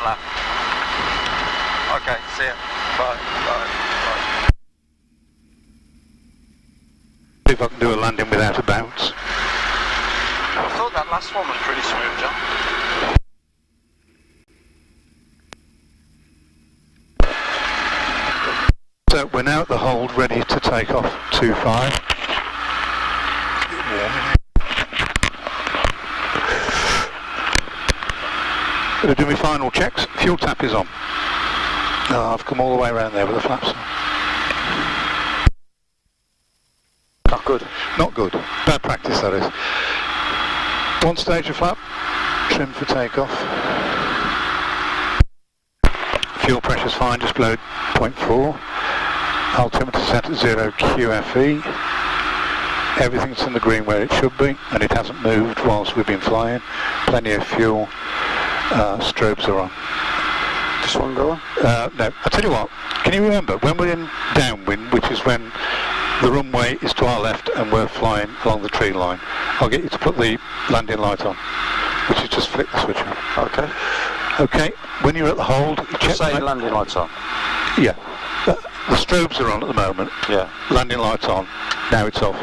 that. Okay, see ya. Bye. See if I can do a landing without a bounce. I thought that last one was pretty smooth, John. So we're now at the hold, ready to take off 2-5. Going to do my final checks. Fuel tap is on. Oh, I've come all the way around there with the flaps on. Not good. Not good. Bad practice, that is. One stage of flap, trim for takeoff. Fuel pressure's fine, just below 0.4. Altimeter set at 0 QFE. Everything's in the green where it should be, and it hasn't moved whilst we've been flying. Plenty of fuel. Strobes are on. Just one go on? No, I'll tell you what, can you remember when we're in downwind, which is when the runway is to our left and we're flying along the tree line, I'll get you to put the landing light on, which is just flick the switch on. Okay. Okay, when you're at the hold, you check the landing lights on. Yeah. The strobes are on at the moment. Yeah. Landing lights on. Now it's off.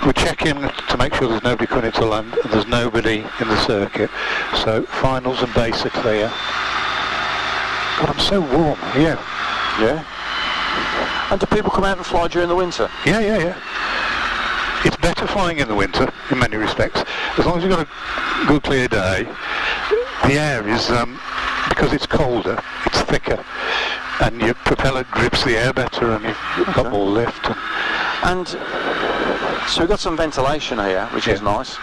We're checking to make sure there's nobody coming to land and there's nobody in the circuit. So finals and base are clear. God, I'm so warm. Yeah. Yeah. And do people come out and fly during the winter? Yeah. It's better flying in the winter in many respects. As long as you've got a good clear day, the air is, because it's colder, it's thicker, and your propeller grips the air better and you've got more lift. And so we've got some ventilation here, which is nice.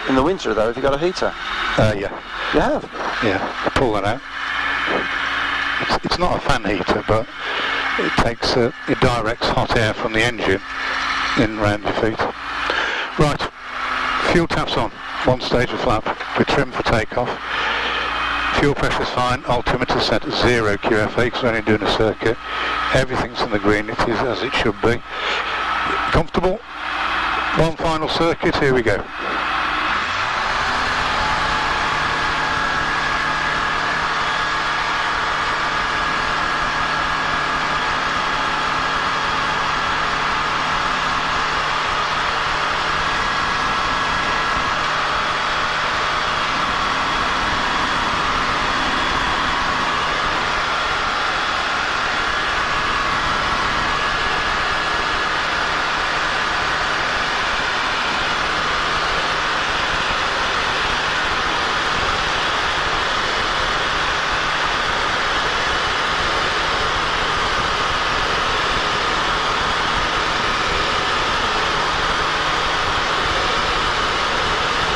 In the winter though, have you got a heater? Yeah. You have? Yeah, I pull that out. It's not a fan heater, but it takes, it directs hot air from the engine in round your feet. Right, fuel taps on, one stage of flap, we're trimmed for takeoff. Fuel pressure's fine, altimeter set at 0 QFE because we're only doing a circuit. Everything's in the green, it is as it should be. Comfortable? One final circuit, here we go.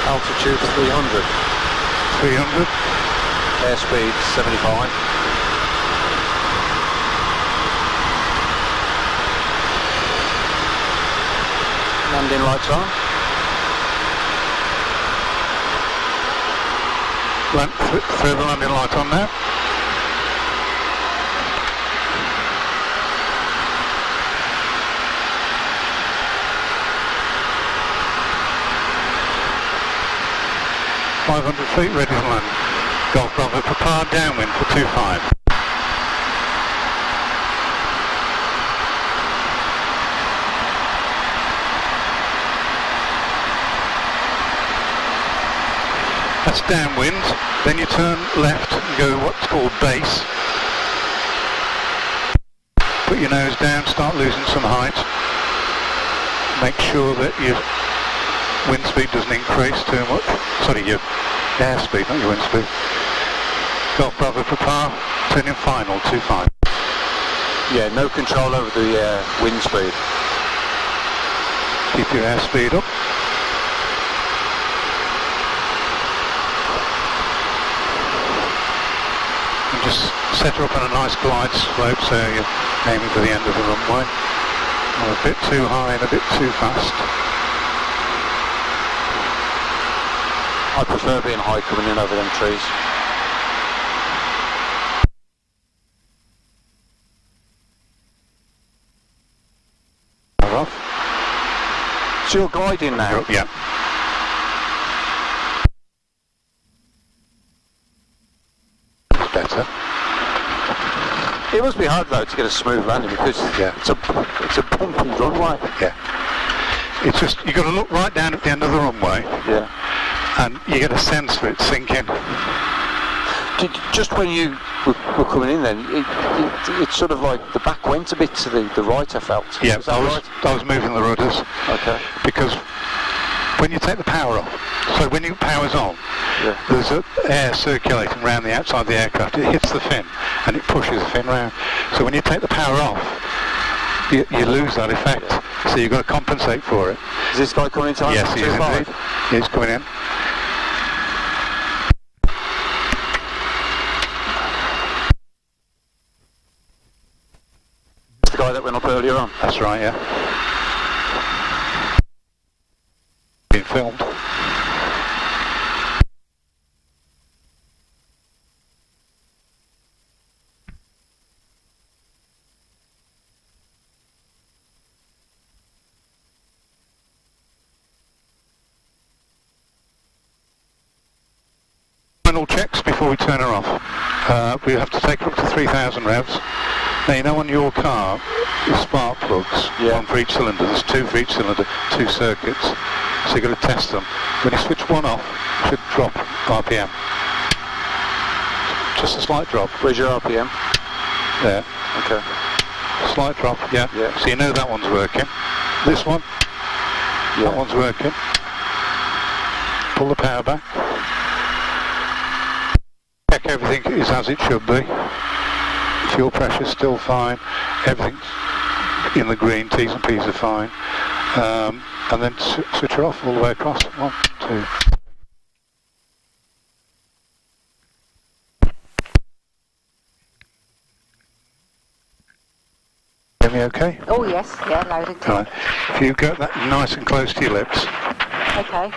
Altitude 300. 300. Airspeed 75. Landing lights on. Throw the landing light on now. .500 feet, ready to land. Golf Bravo, prepare downwind for 2-5. That's downwind, then you turn left and go what's called base. Put your nose down, start losing some height. Make sure that your wind speed doesn't increase too much. Sorry, your airspeed, not your wind speed. Golf Bravo prepare, turning final, 2-5. Yeah, no control over the wind speed. Keep your airspeed up. And just set her up on a nice glide slope so you're aiming for the end of the runway. Or a bit too high and a bit too fast. I prefer being high coming in over them trees. Off. So you're gliding now? Yeah. It must be hard though to get a smooth landing because it's a bumpy runway. Yeah. It's just, you've got to look right down at the end of the runway. Yeah. And you get a sense for it sinking. Just when you were coming in then, it's sort of like the back went a bit to the right, I felt. Yeah, I was moving the rudders. Okay. Because when you take the power off, so when your power's on, there's air circulating around the outside of the aircraft. It hits the fin and it pushes the fin round. So when you take the power off, you lose that effect. So you've got to compensate for it. Is this guy coming in time? Yes, he is indeed. He's coming in. The guy that went up earlier on? That's right, yeah. Being filmed. Final checks before we turn her off. We have to take her up to 3,000 revs. Now you know on your car, the spark plugs, one for each cylinder, there's two for each cylinder, 2 circuits, so you've got to test them. When you switch one off, it should drop RPM. Just a slight drop. Where's your RPM? There. Okay. Slight drop, yeah. So you know that one's working. This one, that one's working. Pull the power back. Check everything is as it should be. Fuel pressure's still fine. Everything's in the green. T's and P's are fine. And then switch her off all the way across. 1, 2. Hear me okay? Oh yes, yeah, loud and clear. Right. If you get that nice and close to your lips. Okay.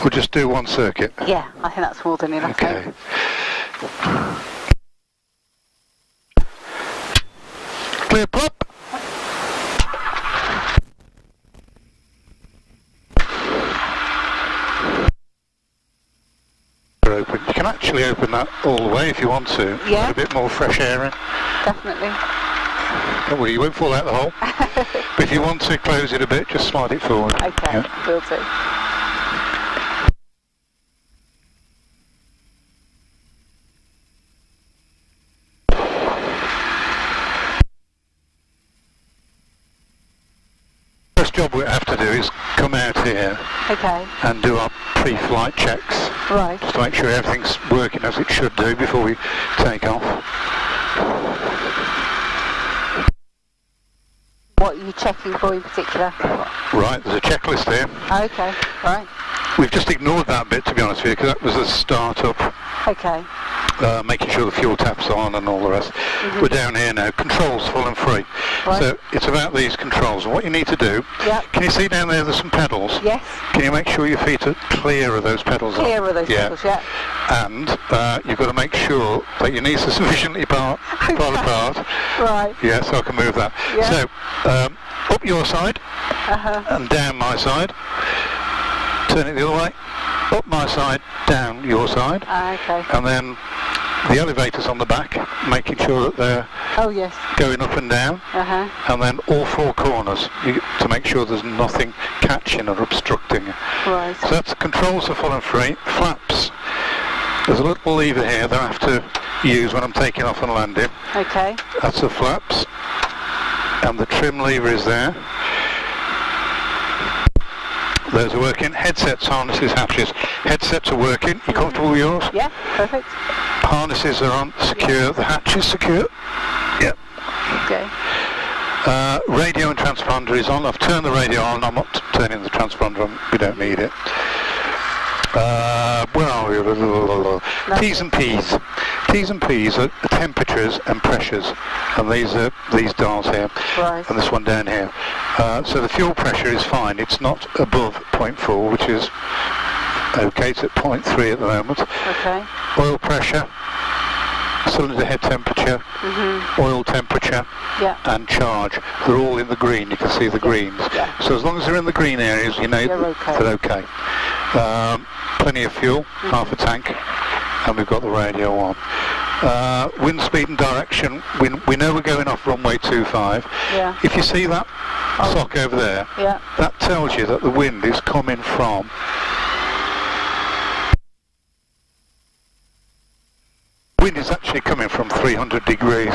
We'll just do one circuit. Yeah, I think that's more than enough. Okay. Clear pop. Open. You can actually open that all the way if you want to. Yeah. Put a bit more fresh air in. Definitely. Don't worry, you won't fall out the hole. But if you want to close it a bit, just slide it forward. Okay, will do. First job we have to do is come out here and do our pre-flight checks. Right. Just to make sure everything's working as it should do before we take off. What are you checking for in particular? Right, there's a checklist here. Okay, right. We've just ignored that bit, to be honest with you, because that was a start-up. Okay. Making sure the fuel tap's on and all the rest. We're down here now, controls full and free. Right. So it's about these controls. And what you need to do, can you see down there there's some pedals? Yes. Can you make sure your feet are clear of those pedals? Clear of those pedals, yeah. And you've got to make sure that your knees are sufficiently far apart. Right. Yeah, so I can move that. Yeah. So, up your side and down my side. Turn it the other way. Up my side, down your side. Okay. And then the elevators on the back, making sure that they're going up and down. And then all 4 corners to make sure there's nothing catching or obstructing. Right. So that's controls are full and free. Flaps. There's a little lever here that I have to use when I'm taking off and landing. Okay. That's the flaps. And the trim lever is there. Those are working. Headsets, harnesses, hatches. Headsets are working. You comfortable with yours? Yeah, perfect. Harnesses are on, secure. The hatch is secure. Yep. Okay. Radio and transponder is on. I've turned the radio on. I'm not turning the transponder on. We don't need it. Where are we? T's and P's. T's and P's are temperatures and pressures, and these are these dials here, and this one down here. So the fuel pressure is fine. It's not above 0.4, which is okay. It's at 0.3 at the moment. Okay. Oil pressure cylinder head temperature, oil temperature, and charge. They're all in the green. You can see the greens. Yeah. So as long as they're in the green areas, you know they're okay. Plenty of fuel, half a tank, and we've got the radio on. Wind speed and direction, we know we're going off runway 25. Yeah. If you see that sock over there, that tells you that the wind is coming from actually coming from 300 degrees.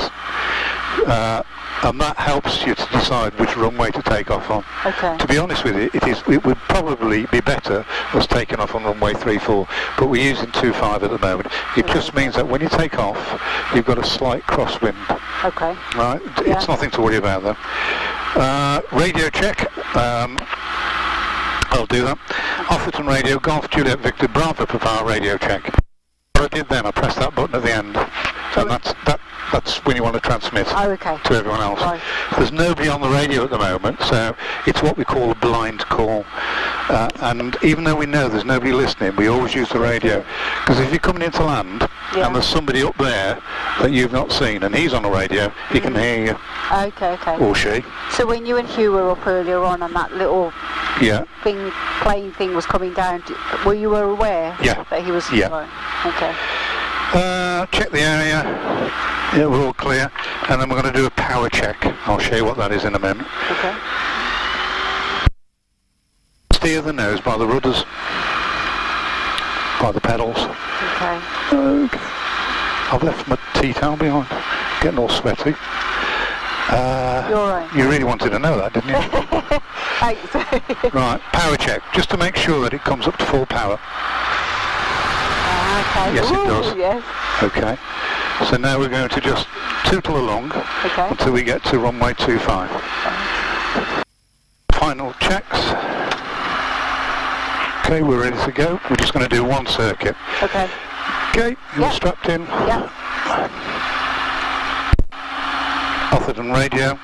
And that helps you to decide which runway to take off on. Okay. To be honest with you, it would probably be better us taking off on runway 34, but we're using 25 at the moment. It just means that when you take off, you've got a slight crosswind. Okay. Right? It's nothing to worry about though. Radio check. I'll do that. Offerton radio, Golf Juliet Victor Bravo Papa radio check. What I did then, I pressed that button at the end, and that's when you want to transmit to everyone else. Right. There's nobody on the radio at the moment, so it's what we call a blind call. And even though we know there's nobody listening, we always use the radio. Because if you're coming into land and there's somebody up there that you've not seen and he's on the radio, he can hear you. Okay. Or she. So when you and Hugh were up earlier on and that little plane thing was coming down, were you aware that he was... Yeah. Right. Okay. Check the area. Yeah, we're all clear. And then we're going to do a power check. I'll show you what that is in a minute. Okay. Steer the nose by the rudders, by the pedals. Okay. I've left my tea towel behind. Getting all sweaty. You're right. You really wanted to know that, didn't you? Thanks. Right, power check, just to make sure that it comes up to full power. Okay. Yes, it does. Yes. Okay. So now we're going to just tootle along until we get to runway 25. Final checks. Okay, we're ready to go. We're just going to do one circuit. Okay. Okay, you're strapped in. Yeah. Offerton radio,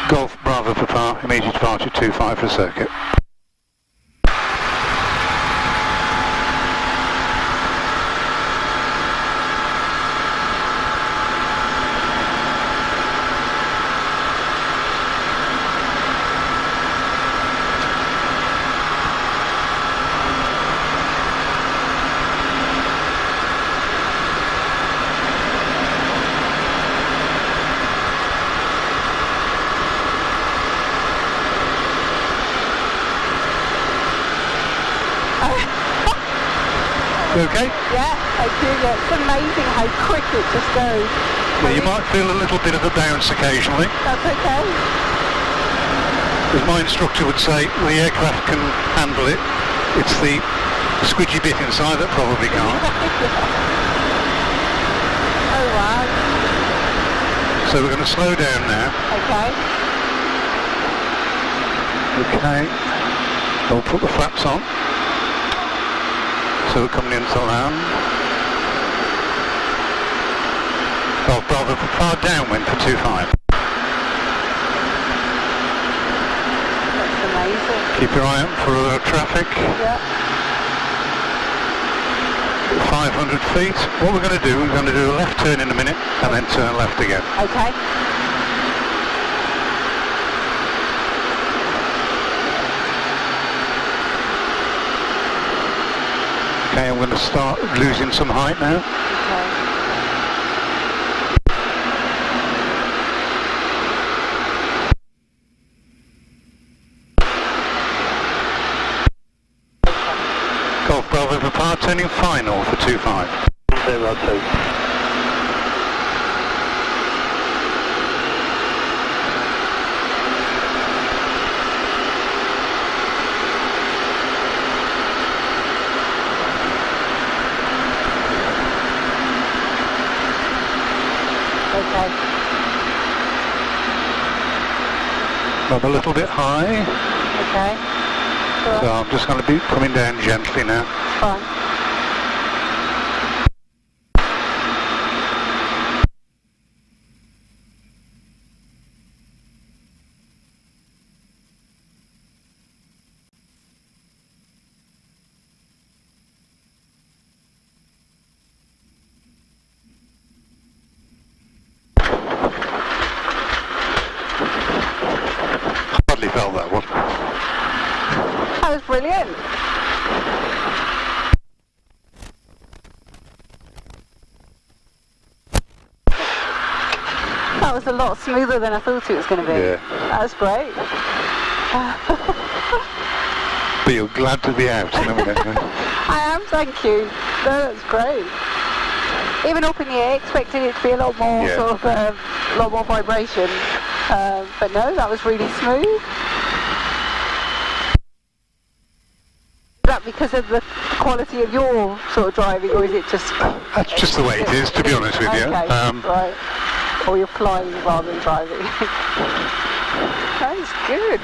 Golf Bravo Papa, immediate departure 25 for a circuit. You okay? Yeah, I do. Yeah. It's amazing how quick it just goes. Yeah, you might feel a little bit of a bounce occasionally. That's okay. As my instructor would say, the aircraft can handle it. It's the squidgy bit inside that probably can't. Oh wow. So we're going to slow down now. Okay. Okay. We'll put the flaps on. So we're coming into land. Golf Bravo far downwind for 25. That's amazing. Keep your eye out for other traffic. Yeah. 500 feet. What we're going to do, we're going to do a left turn in a minute and then turn left again. Okay. Okay, I'm going to start losing some height now. Okay. Golf Bravo Papa turning final for 25. 02. I'm a little bit high. Okay. So I'm just going to be coming down gently now. Fine. was brilliant. That was a lot smoother than I thought it was going to be. Yeah. That was great. But you're glad to be out in a minute. I am, thank you. No, that's great. Even up in the air, expecting it to be a lot more sort of, a lot more vibration. But no, that was really smooth. Is that because of the quality of your sort of driving, or is it just... That's just the way it is, to be honest with you. Okay, right. Or you're flying rather than driving. That's good.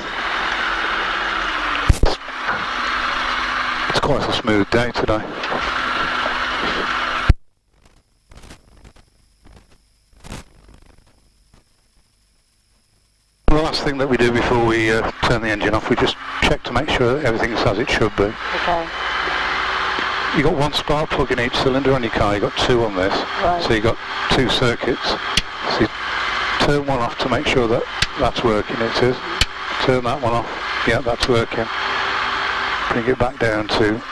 It's quite a smooth day today. The last thing that we do before we turn the engine off, we just check to make sure that everything's as it should be. Okay. You've got one spark plug in each cylinder on your car, you've got two on this. Right. So you've got two circuits. So you turn one off to make sure that that's working, it is. Turn that one off, yeah, that's working. Bring it back down to